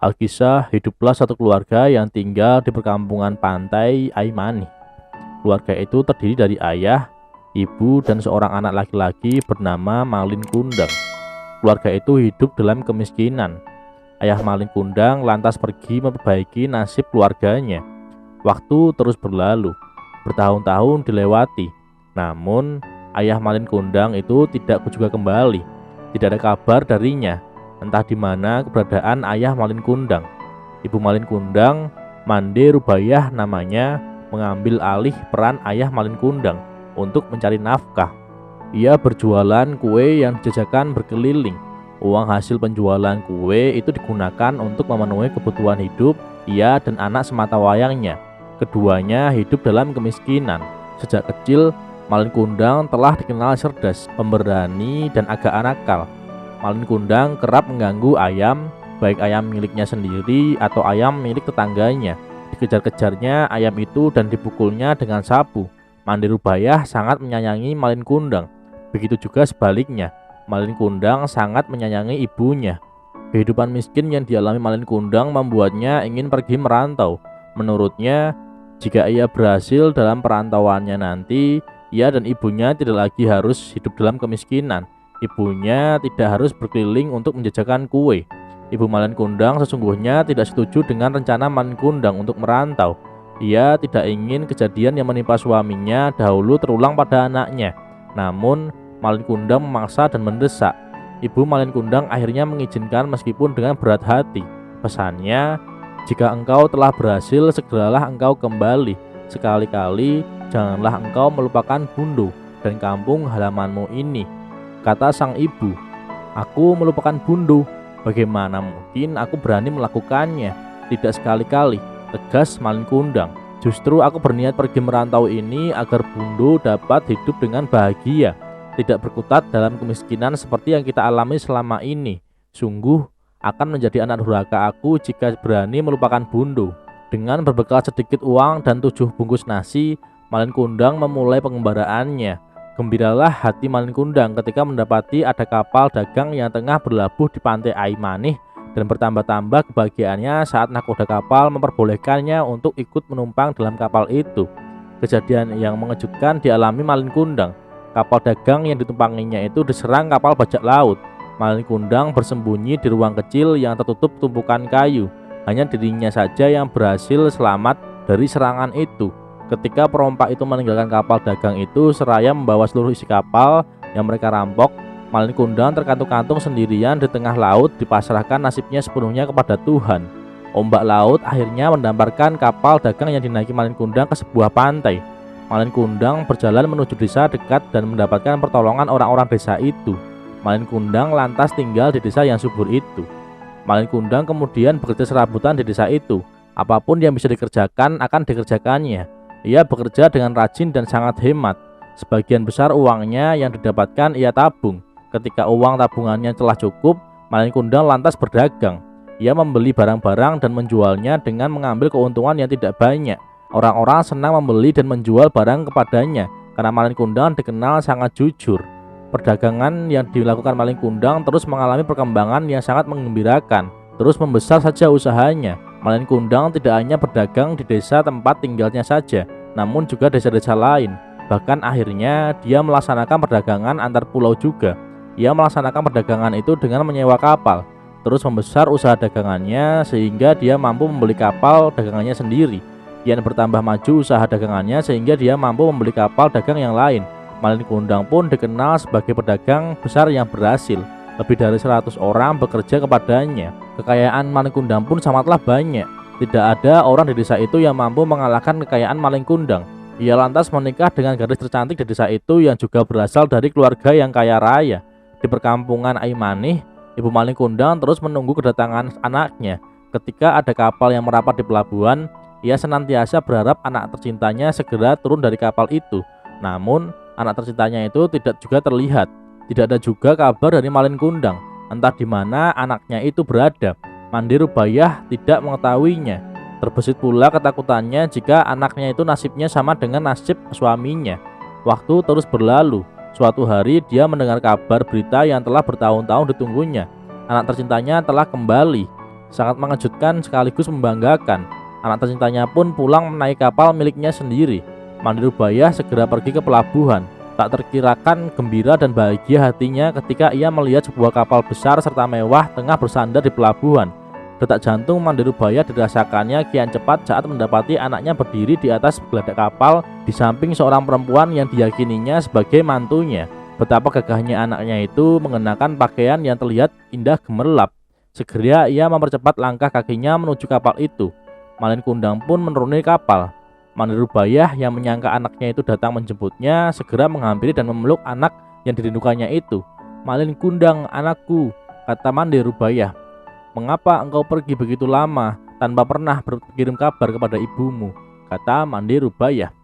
Alkisah, hiduplah satu keluarga yang tinggal di perkampungan pantai Aimani. Keluarga itu terdiri dari ayah, ibu, dan seorang anak laki-laki bernama Malin Kundang. Keluarga itu hidup dalam kemiskinan. Ayah Malin Kundang lantas pergi memperbaiki nasib keluarganya. Waktu terus berlalu, bertahun-tahun dilewati. Namun, ayah Malin Kundang itu tidak juga kembali. Tidak ada kabar darinya. Entah di mana keberadaan ayah Malin Kundang. Ibu Malin Kundang, Mande Rubayah namanya, mengambil alih peran ayah Malin Kundang untuk mencari nafkah. Ia berjualan kue yang dijajakan berkeliling. Uang hasil penjualan kue itu digunakan untuk memenuhi kebutuhan hidup ia dan anak sematawayangnya. Keduanya hidup dalam kemiskinan. Sejak kecil, Malin Kundang telah dikenal cerdas, pemberani, dan agak nakal. Malin Kundang kerap mengganggu ayam, baik ayam miliknya sendiri atau ayam milik tetangganya. Dikejar-kejarnya ayam itu dan dipukulnya dengan sapu. Mande Rubayah sangat menyayangi Malin Kundang. Begitu juga sebaliknya, Malin Kundang sangat menyayangi ibunya. Kehidupan miskin yang dialami Malin Kundang membuatnya ingin pergi merantau. Menurutnya, jika ia berhasil dalam perantauannya nanti, ia dan ibunya tidak lagi harus hidup dalam kemiskinan. Ibunya tidak harus berkeliling untuk menjajakan kue. Ibu Malin Kundang sesungguhnya tidak setuju dengan rencana Malin Kundang untuk merantau. Ia tidak ingin kejadian yang menimpa suaminya dahulu terulang pada anaknya. Namun, Malin Kundang memaksa dan mendesak. Ibu Malin Kundang akhirnya mengizinkan meskipun dengan berat hati. Pesannya, jika engkau telah berhasil, segeralah engkau kembali. Sekali-kali, janganlah engkau melupakan Bundo dan kampung halamanmu ini. Kata sang ibu, aku melupakan Bundo. Bagaimana mungkin aku berani melakukannya? Tidak sekali-kali, tegas Malin Kundang. Justru aku berniat pergi merantau ini agar Bundo dapat hidup dengan bahagia, tidak berkutat dalam kemiskinan seperti yang kita alami selama ini. Sungguh akan menjadi anak durhaka aku jika berani melupakan Bundo. Dengan berbekal sedikit uang dan 7 bungkus nasi, Malin Kundang memulai pengembaraannya. Gembiralah hati Malin Kundang ketika mendapati ada kapal dagang yang tengah berlabuh di pantai Aimani, dan bertambah-tambah kebahagiaannya saat nakoda kapal memperbolehkannya untuk ikut menumpang dalam kapal itu. Kejadian yang mengejutkan dialami Malin Kundang. Kapal dagang yang ditumpanginya itu diserang kapal bajak laut. Malin Kundang bersembunyi di ruang kecil yang tertutup tumpukan kayu. Hanya dirinya saja yang berhasil selamat dari serangan itu. Ketika perompak itu meninggalkan kapal dagang itu seraya membawa seluruh isi kapal yang mereka rampok, Malin Kundang terkantung-kantung sendirian di tengah laut, dipasrahkan nasibnya sepenuhnya kepada Tuhan. Ombak laut akhirnya mendamparkan kapal dagang yang dinaiki Malin Kundang ke sebuah pantai. Malin Kundang berjalan menuju desa dekat dan mendapatkan pertolongan orang-orang desa itu. Malin Kundang lantas tinggal di desa yang subur itu. Malin Kundang kemudian bekerja serabutan di desa itu. Apapun yang bisa dikerjakan akan dikerjakannya. Ia bekerja dengan rajin dan sangat hemat. Sebagian besar uangnya yang didapatkan ia tabung. Ketika uang tabungannya telah cukup, Malin Kundang lantas berdagang. Ia membeli barang-barang dan menjualnya dengan mengambil keuntungan yang tidak banyak. Orang-orang senang membeli dan menjual barang kepadanya karena Malin Kundang dikenal sangat jujur. Perdagangan yang dilakukan Malin Kundang terus mengalami perkembangan yang sangat menggembirakan. Terus membesar saja usahanya. Malin Kundang tidak hanya berdagang di desa tempat tinggalnya saja, namun juga desa-desa lain. Bahkan akhirnya dia melaksanakan perdagangan antar pulau juga. Ia melaksanakan perdagangan itu dengan menyewa kapal. Terus membesar usaha dagangannya sehingga dia mampu membeli kapal dagangannya sendiri. Kian bertambah maju usaha dagangannya sehingga dia mampu membeli kapal dagang yang lain. Malin Kundang pun dikenal sebagai pedagang besar yang berhasil. Lebih dari 100 orang bekerja kepadanya. Kekayaan Malin Kundang pun sangatlah banyak. Tidak ada orang di desa itu yang mampu mengalahkan kekayaan Malin Kundang. Ia lantas menikah dengan gadis tercantik di desa itu yang juga berasal dari keluarga yang kaya raya. Di perkampungan Aimani, Ibu Malin Kundang terus menunggu kedatangan anaknya. Ketika ada kapal yang merapat di pelabuhan, ia senantiasa berharap anak tercintanya segera turun dari kapal itu. Namun, anak tercintanya itu tidak juga terlihat. Tidak ada juga kabar dari Malin Kundang. Entah di mana anaknya itu berada. Mande Rubayah tidak mengetahuinya. Terbesit pula ketakutannya jika anaknya itu nasibnya sama dengan nasib suaminya. Waktu terus berlalu. Suatu hari dia mendengar kabar berita yang telah bertahun-tahun ditunggunya. Anak tercintanya telah kembali. Sangat mengejutkan sekaligus membanggakan. Anak tercintanya pun pulang menaiki kapal miliknya sendiri. Mandi Rubaiyah segera pergi ke pelabuhan. Tak terkirakan gembira dan bahagia hatinya ketika ia melihat sebuah kapal besar serta mewah tengah bersandar di pelabuhan. Detak jantung Mandi Rubaiyah dirasakannya kian cepat saat mendapati anaknya berdiri di atas geladak kapal di samping seorang perempuan yang diyakininya sebagai mantunya. Betapa gagahnya anaknya itu mengenakan pakaian yang terlihat indah gemerlap. Segera ia mempercepat langkah kakinya menuju kapal itu. Malin Kundang pun menuruni kapal. Mandi Rubaiyah yang menyangka anaknya itu datang menjemputnya segera menghampiri dan memeluk anak yang dirindukannya itu. "Malin Kundang, anakku," kata Mandi Rubaiyah. "Mengapa engkau pergi begitu lama tanpa pernah berkirim kabar kepada ibumu?" kata Mandi Rubaiyah.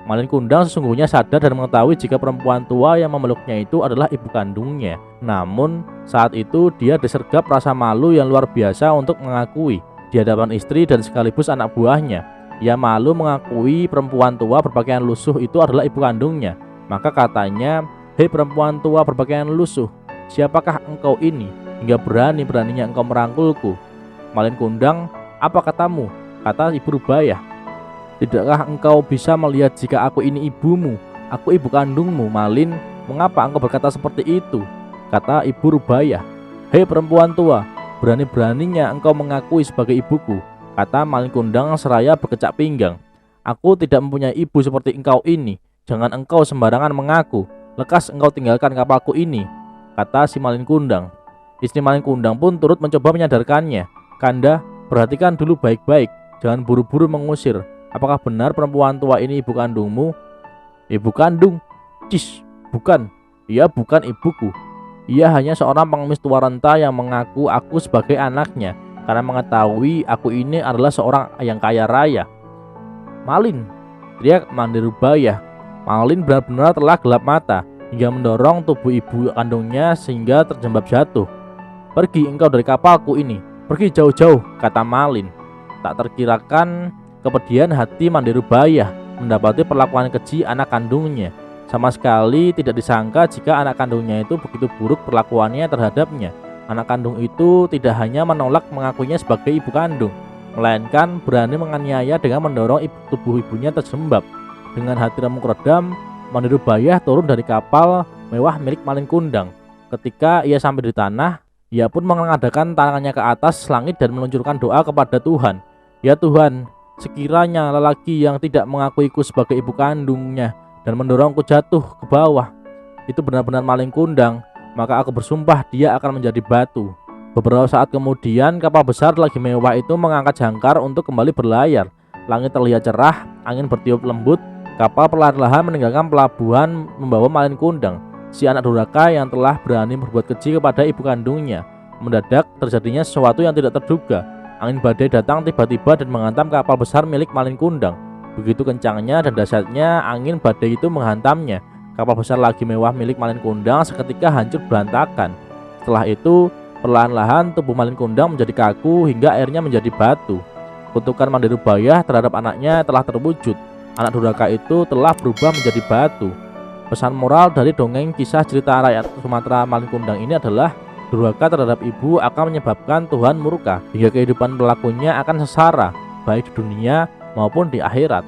Malin Kundang sesungguhnya sadar dan mengetahui jika perempuan tua yang memeluknya itu adalah ibu kandungnya. Namun saat itu dia disergap rasa malu yang luar biasa untuk mengakui di hadapan istri dan sekaligus anak buahnya. Ia malu mengakui perempuan tua berpakaian lusuh itu adalah ibu kandungnya. Maka katanya, "Hei perempuan tua berpakaian lusuh, siapakah engkau ini hingga berani-beraninya engkau merangkulku?" Malin Kundang, "Apa katamu?" kata Ibu Rubaiyah. "Tidakkah engkau bisa melihat jika aku ini ibumu? Aku ibu kandungmu, Malin. Mengapa engkau berkata seperti itu?" kata Ibu Rubaiyah. "Hei perempuan tua, berani-beraninya engkau mengakui sebagai ibuku," kata Malin Kundang seraya berkecak pinggang. "Aku tidak mempunyai ibu seperti engkau ini. Jangan engkau sembarangan mengaku. Lekas engkau tinggalkan kapalku ini," kata si Malin Kundang. Istri Malin Kundang pun turut mencoba menyadarkannya. "Kanda, perhatikan dulu baik-baik. Jangan buru-buru mengusir. Apakah benar perempuan tua ini ibu kandungmu?" "Ibu kandung? Cis, bukan. Ia bukan ibuku. Ia hanya seorang pengemis tua renta yang mengaku aku sebagai anaknya karena mengetahui aku ini adalah seorang yang kaya raya." "Malin!" teriak Mandi Rubaiyah. Malin benar-benar telah gelap mata hingga mendorong tubuh ibu kandungnya sehingga terjembab jatuh. "Pergi engkau dari kapalku ini, pergi jauh-jauh," kata Malin. Tak terkirakan kepedihan hati Mandi Rubaiyah mendapati perlakuan keji anak kandungnya. Sama sekali tidak disangka jika anak kandungnya itu begitu buruk perlakuannya terhadapnya. Anak kandung itu tidak hanya menolak mengakuinya sebagai ibu kandung, melainkan berani menganiaya dengan mendorong tubuh ibunya tersembab. Dengan hati remuk redam, Mandi Rubaiyah turun dari kapal mewah milik Malin Kundang. Ketika ia sampai di tanah, ia pun mengadakan tangannya ke atas langit dan meluncurkan doa kepada Tuhan. "Ya Tuhan, sekiranya lelaki yang tidak mengakuiku sebagai ibu kandungnya dan mendorongku jatuh ke bawah itu benar-benar Malin Kundang, maka aku bersumpah dia akan menjadi batu." Beberapa saat kemudian kapal besar lagi mewah itu mengangkat jangkar untuk kembali berlayar. Langit terlihat cerah, angin bertiup lembut. Kapal perlahan-lahan meninggalkan pelabuhan membawa Malin Kundang, si anak durhaka yang telah berani berbuat keji kepada ibu kandungnya. Mendadak terjadinya sesuatu yang tidak terduga. Angin badai datang tiba-tiba dan menghantam kapal besar milik Malin Kundang. Begitu kencangnya dan dahsyatnya angin badai itu menghantamnya. Kapal besar lagi mewah milik Malin Kundang seketika hancur berantakan. Setelah itu, perlahan-lahan tubuh Malin Kundang menjadi kaku hingga airnya menjadi batu. Kutukan Mandi Rubaiyah terhadap anaknya telah terwujud. Anak durhaka itu telah berubah menjadi batu. Pesan moral dari dongeng kisah cerita rakyat Sumatera Malin Kundang ini adalah durhaka terhadap ibu akan menyebabkan Tuhan murka hingga kehidupan pelakunya akan sengsara baik di dunia maupun di akhirat.